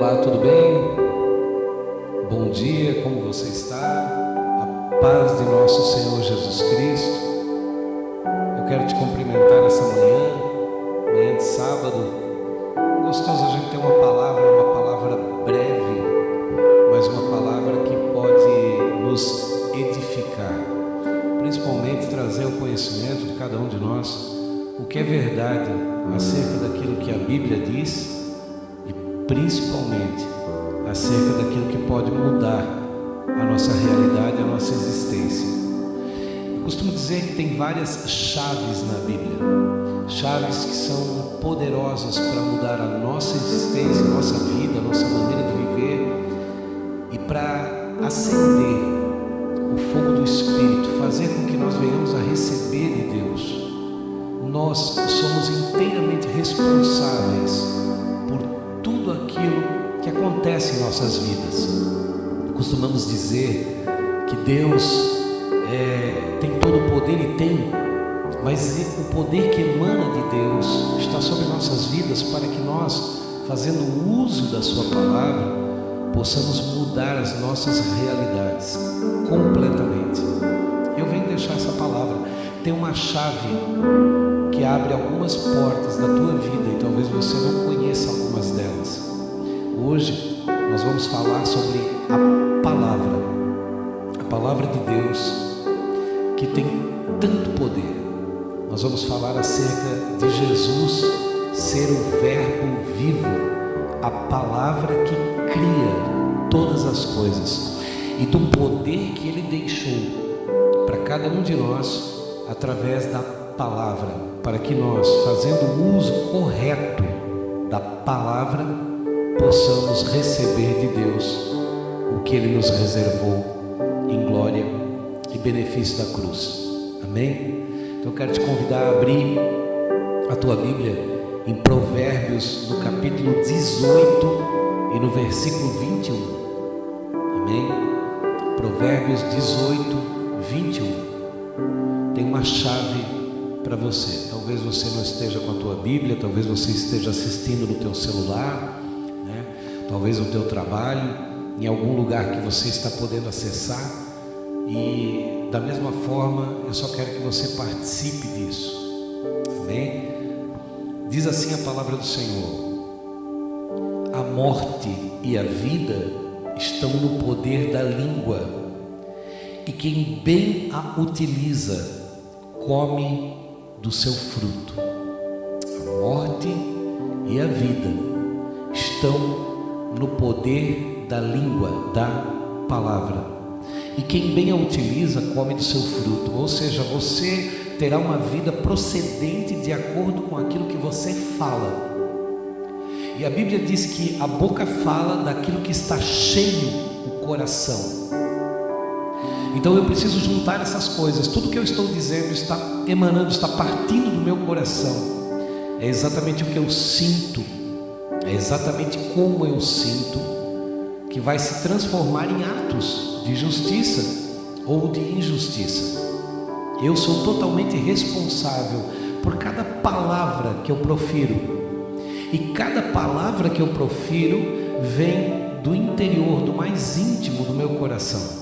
Olá, tudo bem? Bom dia, como você está? A paz de nosso Senhor Jesus Cristo. Eu quero te cumprimentar essa manhã de sábado. Gostoso a gente ter uma palavra breve, mas uma palavra que pode nos edificar, principalmente trazer o conhecimento de cada um de nós, o que é verdade acerca daquilo que a Bíblia diz e principalmente acerca daquilo que pode mudar a nossa realidade, a nossa existência. Eu costumo dizer que tem várias chaves na Bíblia, chaves que são poderosas para mudar a nossa existência, a nossa vida, a nossa maneira de viver e para acender o fogo do Espírito, fazer com que nós venhamos a receber de Deus. Nós somos inteiramente responsáveis por tudo aquilo que acontece em nossas vidas. Costumamos dizer que Deus tem todo o poder e tem, mas o poder que emana de Deus está sobre nossas vidas para que nós, fazendo uso da sua palavra, possamos mudar as nossas realidades completamente. Eu venho deixar essa palavra. Tem uma chave que abre algumas portas da tua vida e talvez você não conheça algumas delas. Hoje nós vamos falar sobre a palavra de Deus, que tem tanto poder. Nós vamos falar acerca de Jesus ser o Verbo vivo, a palavra que cria todas as coisas e do poder que Ele deixou para cada um de nós através da palavra, para que nós, fazendo o uso correto da palavra, possamos receber de Deus o que Ele nos reservou em glória e benefício da cruz. Amém? Então eu quero te convidar a abrir a tua Bíblia em Provérbios, no capítulo 18 e no versículo 21. Amém? Provérbios 18, 21. Tem uma chave para você. Talvez você não esteja com a tua Bíblia, talvez você esteja assistindo no teu celular, né? Talvez no teu trabalho, em algum lugar que você está podendo acessar. E da mesma forma, eu só quero que você participe disso. Amém? Diz assim a palavra do Senhor: a morte e a vida estão no poder da língua, e quem bem a utiliza come do seu fruto. A morte e a vida estão no poder da língua, da palavra, e quem bem a utiliza come do seu fruto. Ou seja, você terá uma vida procedente de acordo com aquilo que você fala. E a Bíblia diz que a boca fala daquilo que está cheio o coração. Então eu preciso juntar essas coisas. Tudo que eu estou dizendo está emanando, está partindo do meu coração. É exatamente o que eu sinto, é exatamente como eu sinto, que vai se transformar em atos de justiça ou de injustiça. Eu sou totalmente responsável por cada palavra que eu profiro. E cada palavra que eu profiro vem do interior, do mais íntimo do meu coração.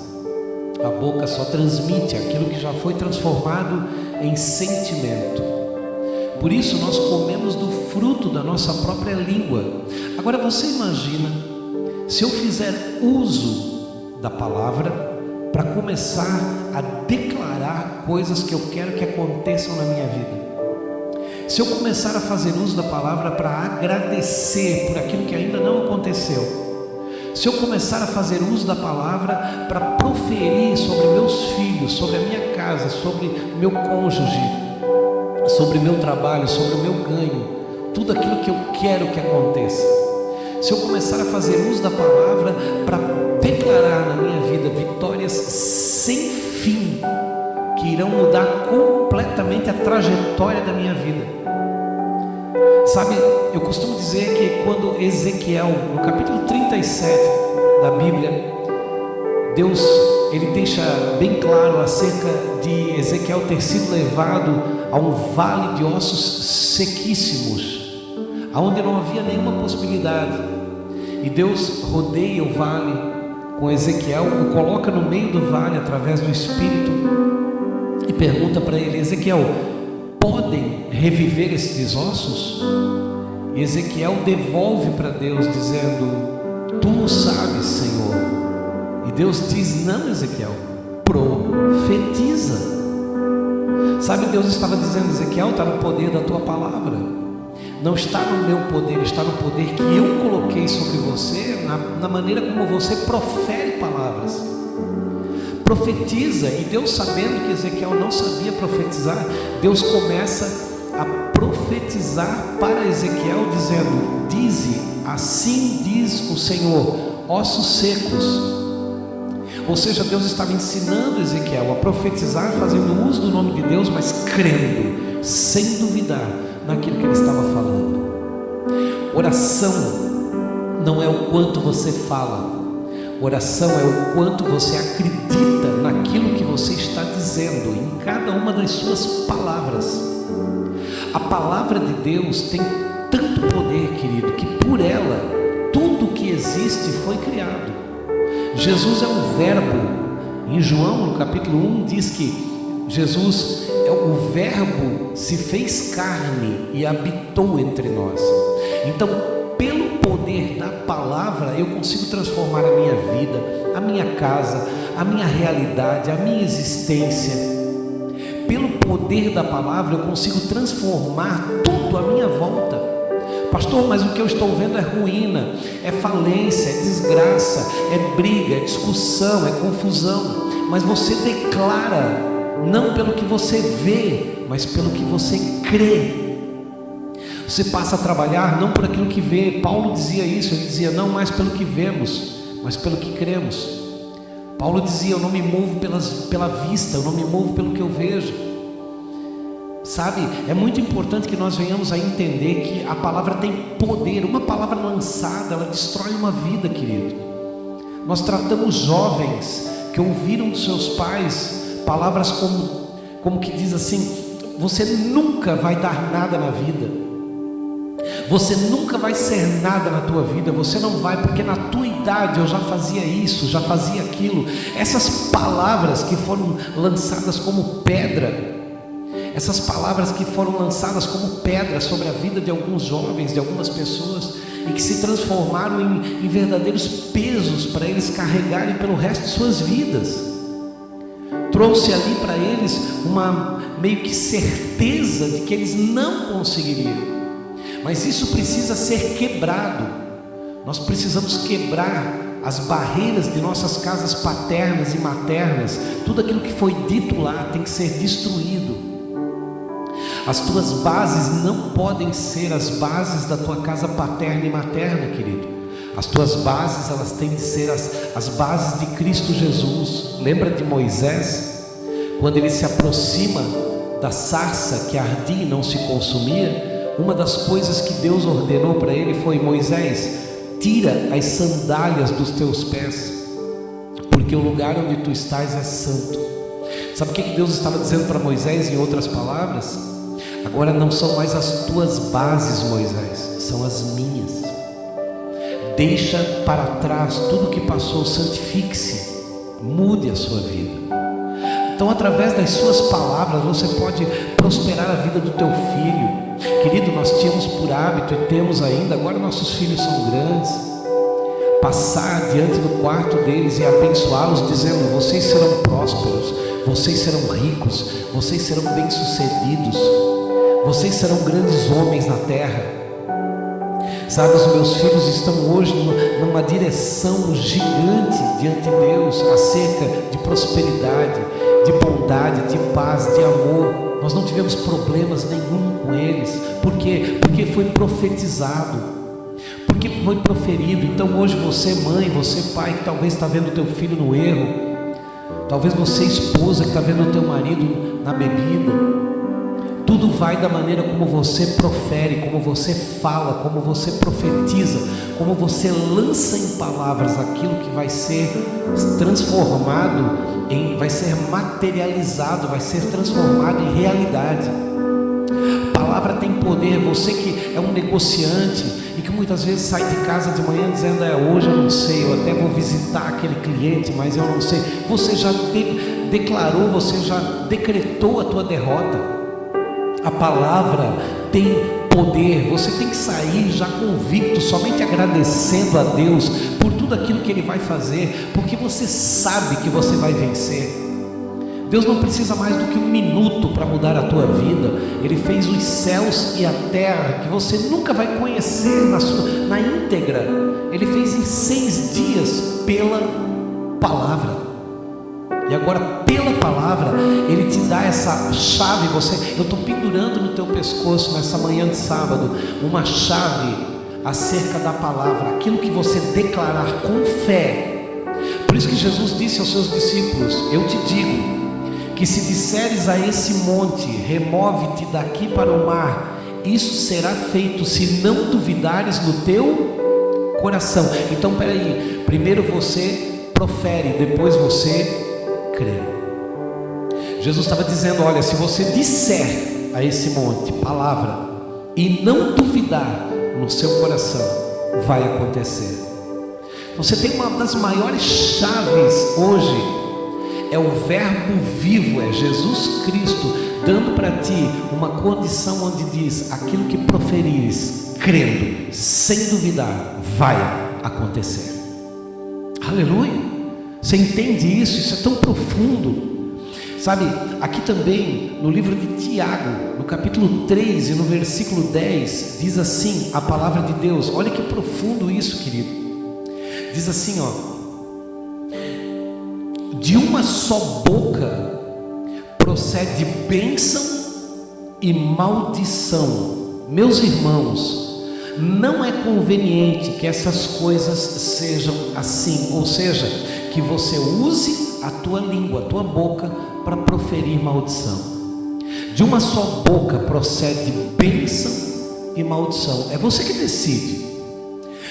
A boca só transmite aquilo que já foi transformado em sentimento. Por isso nós comemos do fruto da nossa própria língua. Agora você imagina, se eu fizer uso da palavra para começar a declarar coisas que eu quero que aconteçam na minha vida. Se eu começar a fazer uso da palavra para agradecer por aquilo que ainda não aconteceu. Se eu começar a fazer uso da palavra para proferir sobre meus filhos, sobre a minha casa, sobre meu cônjuge, sobre meu trabalho, sobre o meu ganho, tudo aquilo que eu quero que aconteça. Se eu começar a fazer uso da palavra para declarar na minha vida vitórias sem fim, que irão mudar completamente a trajetória da minha vida. Sabe, eu costumo dizer que quando Ezequiel, no capítulo 37 da Bíblia, Deus, ele deixa bem claro acerca de Ezequiel ter sido levado a um vale de ossos sequíssimos, aonde não havia nenhuma possibilidade. E Deus rodeia o vale com Ezequiel, o coloca no meio do vale através do Espírito e pergunta para ele: Ezequiel, podem reviver esses ossos? E Ezequiel devolve para Deus dizendo: tu o sabes, Senhor. E Deus diz: não, Ezequiel, profetiza. Sabe, Deus estava dizendo: Ezequiel, está no poder da tua palavra, não está no meu poder, está no poder que eu coloquei sobre você, na maneira como você profere palavras. Profetiza. E Deus, sabendo que Ezequiel não sabia profetizar, Deus começa a profetizar para Ezequiel, dizendo: dize, assim diz o Senhor, ossos secos. Ou seja, Deus estava ensinando Ezequiel a profetizar, fazendo uso do nome de Deus, mas crendo, sem duvidar naquilo que ele estava falando. Oração não é o quanto você fala, oração é o quanto você acredita naquilo que você está dizendo, em cada uma das suas palavras. A palavra de Deus tem tanto poder, querido, que por ela tudo que existe foi criado. Jesus é o verbo. Em João, no capítulo 1, diz que Jesus é o verbo, se fez carne e habitou entre nós. Então, pelo poder da palavra, eu consigo transformar a minha vida, a minha casa, a minha realidade, a minha existência. Pelo poder da palavra, eu consigo transformar tudo à minha volta. Pastor, mas o que eu estou vendo é ruína, é falência, é desgraça, é briga, é discussão, é confusão. Mas você declara, não pelo que você vê, mas pelo que você crê. Você passa a trabalhar não por aquilo que vê. Paulo dizia isso, ele dizia: não mais pelo que vemos, mas pelo que cremos. Paulo dizia: eu não me movo pela vista, eu não me movo pelo que eu vejo. Sabe, é muito importante que nós venhamos a entender que a palavra tem poder. Uma palavra lançada, ela destrói uma vida, querido. Nós tratamos jovens que ouviram dos seus pais palavras como que diz assim: você nunca vai dar nada na vida, você nunca vai ser nada na tua vida, você não vai, porque na tua idade eu já fazia isso, já fazia aquilo. Essas palavras que foram lançadas como pedra, essas palavras que foram lançadas como pedra sobre a vida de alguns jovens, de algumas pessoas, e que se transformaram em verdadeiros pesos para eles carregarem pelo resto de suas vidas. Trouxe ali para eles uma meio que certeza de que eles não conseguiriam. Mas isso precisa ser quebrado. Nós precisamos quebrar as barreiras de nossas casas paternas e maternas. Tudo aquilo que foi dito lá tem que ser destruído. As tuas bases não podem ser as bases da tua casa paterna e materna, querido. As tuas bases, elas têm de ser as bases de Cristo Jesus. Lembra de Moisés? Quando ele se aproxima da sarça que ardia e não se consumia, uma das coisas que Deus ordenou para ele foi: Moisés, tira as sandálias dos teus pés, porque o lugar onde tu estás é santo. Sabe o que Deus estava dizendo para Moisés, em outras palavras? Agora não são mais as tuas bases, Moisés, são as minhas. Deixa para trás tudo que passou, santifique-se, mude a sua vida. Então, através das suas palavras, você pode prosperar a vida do teu filho. Querido, nós tínhamos por hábito e temos ainda, agora nossos filhos são grandes, passar diante do quarto deles e abençoá-los, dizendo: vocês serão prósperos, vocês serão ricos, vocês serão bem-sucedidos, vocês serão grandes homens na terra. Sabe, os meus filhos estão hoje numa direção gigante diante de Deus, acerca de prosperidade, de bondade, de paz, de amor. Nós não tivemos problemas nenhum com eles. Por quê? Porque foi profetizado, porque foi proferido. Então hoje você, mãe, você, pai, que talvez está vendo o teu filho no erro, talvez você, esposa, que está vendo o teu marido na bebida, tudo vai da maneira como você profere, como você fala, como você profetiza, como você lança em palavras aquilo que vai ser transformado, vai ser materializado, vai ser transformado em realidade. A palavra tem poder. Você que é um negociante e que muitas vezes sai de casa de manhã dizendo: hoje eu não sei, eu até vou visitar aquele cliente, mas eu não sei. Você já declarou, você já decretou a tua derrota. A palavra tem poder. Você tem que sair já convicto, somente agradecendo a Deus por tudo aquilo que Ele vai fazer, porque você sabe que você vai vencer. Deus não precisa mais do que um minuto para mudar a tua vida. Ele fez os céus e a terra, que você nunca vai conhecer na íntegra. Ele fez em 6 dias pela palavra. E agora, pela palavra, Ele te dá essa chave. Eu estou pendurando no teu pescoço nessa manhã de sábado uma chave acerca da palavra, aquilo que você declarar com fé. Por isso que Jesus disse aos seus discípulos: eu te digo que se disseres a esse monte: remove-te daqui para o mar, isso será feito, se não duvidares no teu coração. Então, peraí, primeiro você profere, depois você crê. Jesus estava dizendo: olha, se você disser a esse monte, palavra, e não duvidar no seu coração, vai acontecer. Você tem uma das maiores chaves hoje, é o verbo vivo, é Jesus Cristo dando para ti uma condição onde diz: aquilo que proferires, crendo, sem duvidar, vai acontecer. Aleluia. Você entende isso? Isso é tão profundo. Sabe, aqui também no livro de Tiago, no capítulo 3 e no versículo 10, diz assim a palavra de Deus. Olha que profundo isso, querido. Diz assim, de uma só boca procede bênção e maldição. Meus irmãos, não é conveniente que essas coisas sejam assim. Ou seja, que você use a tua língua, a tua boca, para proferir maldição. De uma só boca procede bênção e maldição. É você que decide.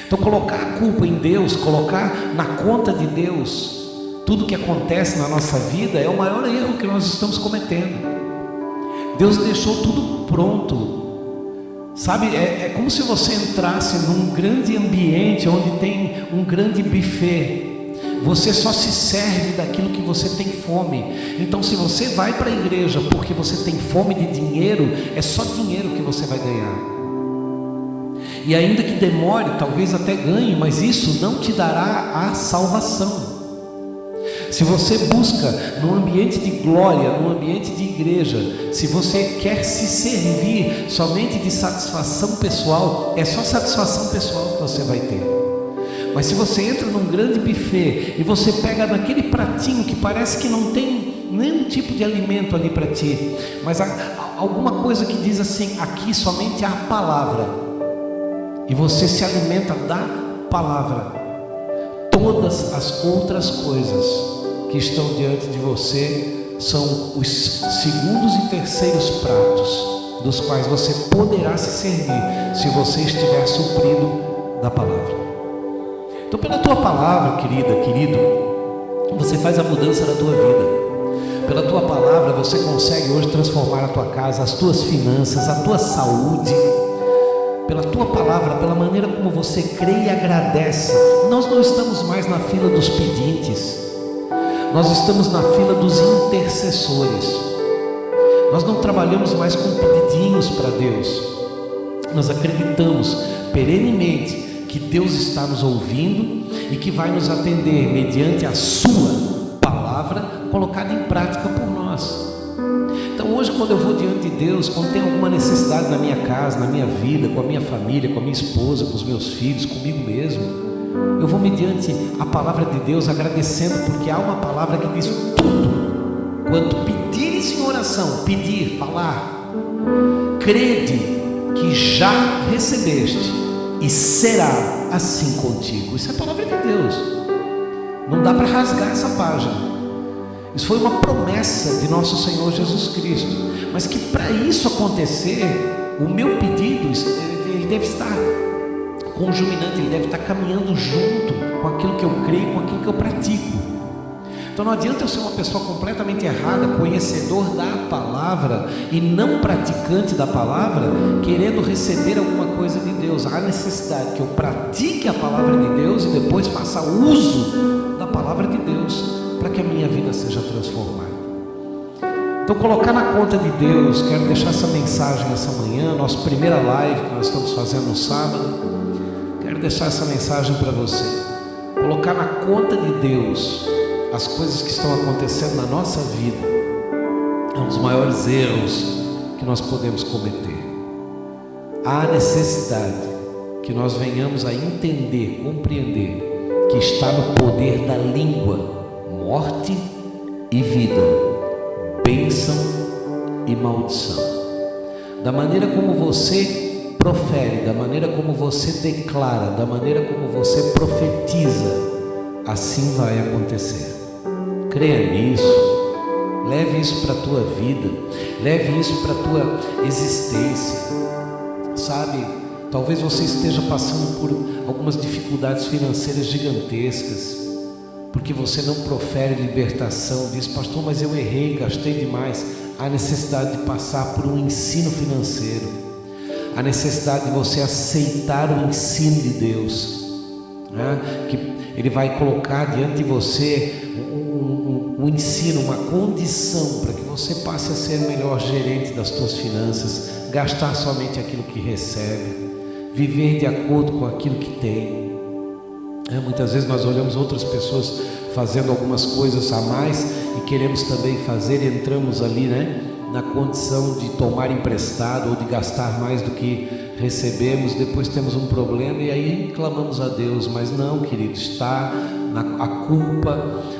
Então, colocar a culpa em Deus, colocar na conta de Deus tudo que acontece na nossa vida, é o maior erro que nós estamos cometendo. Deus deixou tudo pronto. Sabe, é como se você entrasse num grande ambiente onde tem um grande buffet. Você só se serve daquilo que você tem fome. Então, se você vai para a igreja porque você tem fome de dinheiro, é só dinheiro que você vai ganhar. E ainda que demore, talvez até ganhe, mas isso não te dará a salvação. Se você busca num ambiente de glória, num ambiente de igreja, se você quer se servir somente de satisfação pessoal, é só satisfação pessoal que você vai ter. Mas se você entra num grande buffet e você pega naquele pratinho que parece que não tem nenhum tipo de alimento ali para ti, mas alguma coisa que diz assim: aqui somente há a palavra, e você se alimenta da palavra, todas as outras coisas que estão diante de você são os segundos e terceiros pratos dos quais você poderá se servir se você estiver suprido da palavra. Então, pela tua palavra, querida, querido, você faz a mudança da tua vida. Pela tua palavra você consegue hoje transformar a tua casa, as tuas finanças, a tua saúde. Pela tua palavra, pela maneira como você crê e agradece. Nós não estamos mais na fila dos pedintes, nós estamos na fila dos intercessores. Nós não trabalhamos mais com pedidinhos para Deus. Nós acreditamos perenemente que Deus está nos ouvindo e que vai nos atender mediante a sua palavra colocada em prática por nós. Então hoje, quando eu vou diante de Deus, quando tem alguma necessidade na minha casa, na minha vida, com a minha família, com a minha esposa, com os meus filhos, comigo mesmo, eu vou mediante a palavra de Deus agradecendo, porque há uma palavra que diz tudo quanto pedires em oração, pedir, falar, crede que já recebeste e será assim contigo. Isso é a palavra de Deus. Não dá para rasgar essa página. Isso foi uma promessa de nosso Senhor Jesus Cristo. Mas que para isso acontecer, o meu pedido, ele deve estar conjuminante, ele deve estar caminhando junto com aquilo que eu creio, com aquilo que eu pratico. Então não adianta eu ser uma pessoa completamente errada, conhecedor da palavra e não praticante da palavra, querendo receber alguma coisa de Deus. Há necessidade que eu pratique a palavra de Deus e depois faça uso da palavra de Deus para que a minha vida seja transformada. Então, colocar na conta de Deus, quero deixar essa mensagem essa manhã, nossa primeira live que nós estamos fazendo no sábado. Quero deixar essa mensagem para você. Colocar na conta de Deus as coisas que estão acontecendo na nossa vida é um dos maiores erros que nós podemos cometer. Há necessidade que nós venhamos a entender, compreender que está no poder da língua morte e vida, bênção e maldição. Da maneira como você profere, da maneira como você declara, da maneira como você profetiza, assim vai acontecer. Creia nisso, leve isso para a tua vida, leve isso para a tua existência. Sabe, talvez você esteja passando por algumas dificuldades financeiras gigantescas, porque você não profere libertação. Diz: pastor, mas eu errei, gastei demais. Há necessidade de passar por um ensino financeiro, há necessidade de você aceitar o ensino de Deus, né? Que Ele vai colocar diante de você um ensino, uma condição para que você passe a ser o melhor gerente das suas finanças, gastar somente aquilo que recebe, viver de acordo com aquilo que tem. Muitas vezes nós olhamos outras pessoas fazendo algumas coisas a mais e queremos também fazer, e entramos ali, né, na condição de tomar emprestado ou de gastar mais do que recebemos. Depois temos um problema e aí clamamos a Deus. Mas não, querido, está a culpa,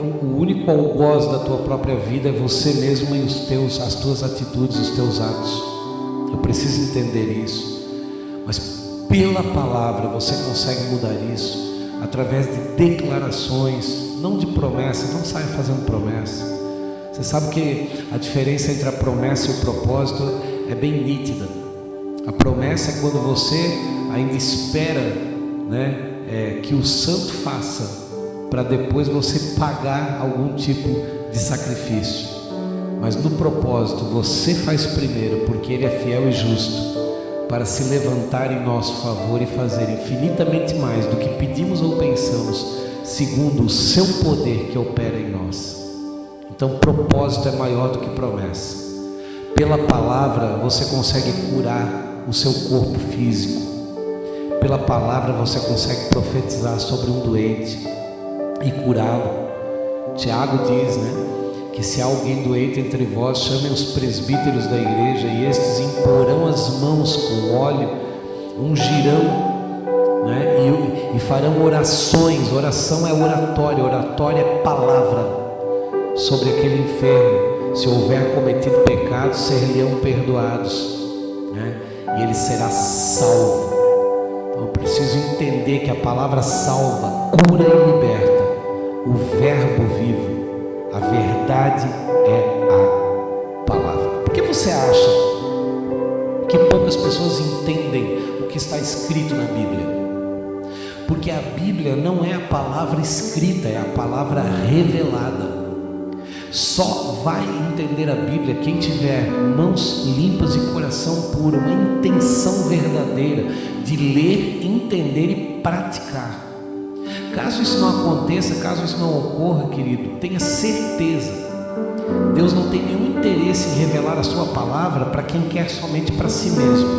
o único algoz da tua própria vida é você mesmo e as tuas atitudes, os teus atos. Eu preciso entender isso. Mas pela palavra você consegue mudar isso através de declarações, não de promessas. Não saia fazendo promessa. Você sabe que a diferença entre a promessa e o propósito é bem nítida. A promessa é quando você ainda espera, né, que o santo faça, para depois você pagar algum tipo de sacrifício. Mas no propósito você faz primeiro, porque Ele é fiel e justo para se levantar em nosso favor e fazer infinitamente mais do que pedimos ou pensamos, segundo o seu poder que opera em nós. Então propósito é maior do que promessa. Pela palavra você consegue curar o seu corpo físico. Pela palavra você consegue profetizar sobre um doente e curá-lo. Tiago diz, né, que se há alguém doente entre vós, chamem os presbíteros da igreja e estes imporão as mãos com óleo, ungirão, né, e farão orações. Oração é oratório, oratório é palavra sobre aquele enfermo. Se houver cometido pecados, ser-lhe-ão perdoados, né, e ele será salvo. Então eu preciso entender que a palavra salva, cura e liberta. O verbo vivo, a verdade é a palavra. Por que você acha que poucas pessoas entendem o que está escrito na Bíblia? Porque a Bíblia não é a palavra escrita, é a palavra revelada. Só vai entender a Bíblia quem tiver mãos limpas e coração puro, uma intenção verdadeira de ler, entender e praticar. Caso isso não aconteça, caso isso não ocorra, querido, tenha certeza, Deus não tem nenhum interesse em revelar a sua palavra para quem quer somente para si mesmo,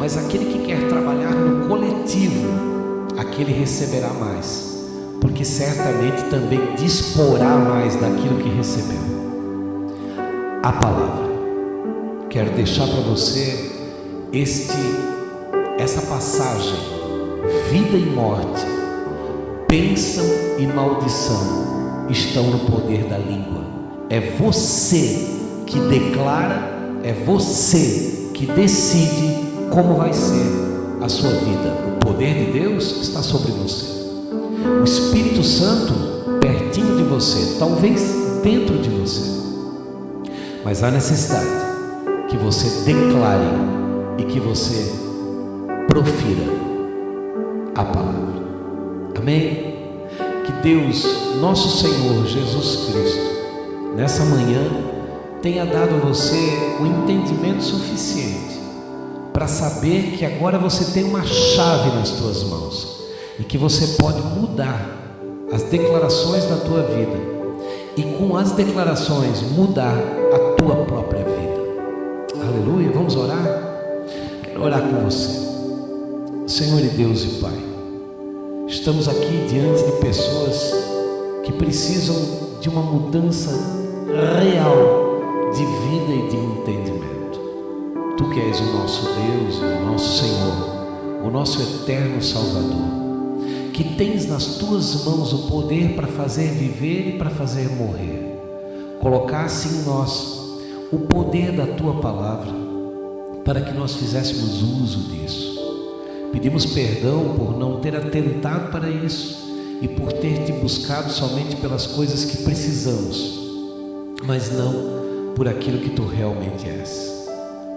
mas aquele que quer trabalhar no coletivo, aquele receberá mais, porque certamente também disporá mais daquilo que recebeu. A palavra. Quero deixar para você essa passagem: vida e morte, bênção e maldição estão no poder da língua. É você que declara, é você que decide como vai ser a sua vida. O poder de Deus está sobre você. O Espírito Santo pertinho de você, talvez dentro de você. Mas há necessidade que você declare e que você profira a palavra. Amém? que Deus, nosso Senhor Jesus Cristo, nessa manhã, tenha dado a você o entendimento suficiente para saber que agora você tem uma chave nas tuas mãos e que você pode mudar as declarações da tua vida e com as declarações mudar a tua própria vida. Aleluia, vamos orar? Quero orar com você. Senhor e Deus e Pai, estamos aqui diante de pessoas que precisam de uma mudança real de vida e de entendimento. Tu que és o nosso Deus, o nosso Senhor, o nosso eterno Salvador, que tens nas tuas mãos o poder para fazer viver e para fazer morrer. Colocasse em nós o poder da tua palavra para que nós fizéssemos uso disso. Pedimos perdão por não ter atentado para isso e por ter te buscado somente pelas coisas que precisamos, mas não por aquilo que tu realmente és.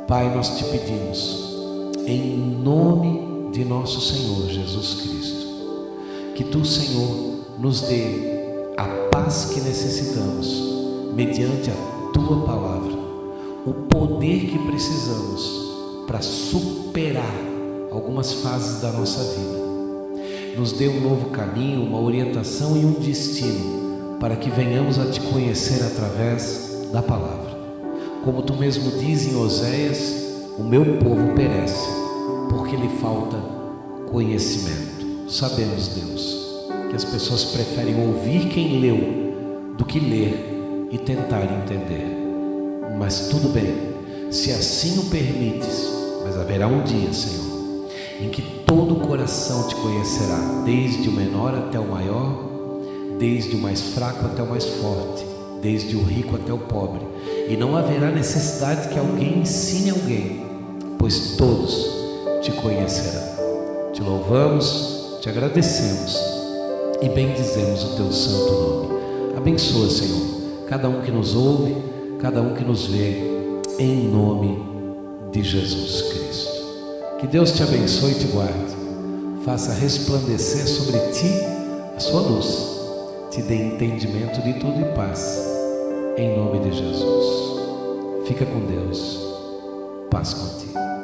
Pai, nós te pedimos, em nome de nosso Senhor Jesus Cristo, que tu, Senhor, nos dê a paz que necessitamos, mediante a tua palavra, o poder que precisamos para superar algumas fases da nossa vida. Nos dê um novo caminho, uma orientação e um destino, para que venhamos a te conhecer através da palavra. Como tu mesmo diz em Oséias, o meu povo perece, porque lhe falta conhecimento. Sabemos, Deus, que as pessoas preferem ouvir quem leu do que ler e tentar entender. Mas tudo bem, se assim o permites, mas haverá um dia, Senhor, em que todo o coração te conhecerá, desde o menor até o maior, desde o mais fraco até o mais forte, desde o rico até o pobre, e não haverá necessidade que alguém ensine alguém, pois todos te conhecerão. Te louvamos, te agradecemos e bendizemos o teu santo nome. Abençoa, Senhor, cada um que nos ouve, cada um que nos vê, em nome de Jesus Cristo. Que Deus te abençoe e te guarde, faça resplandecer sobre ti a sua luz, te dê entendimento de tudo e paz, em nome de Jesus. Fica com Deus, paz contigo.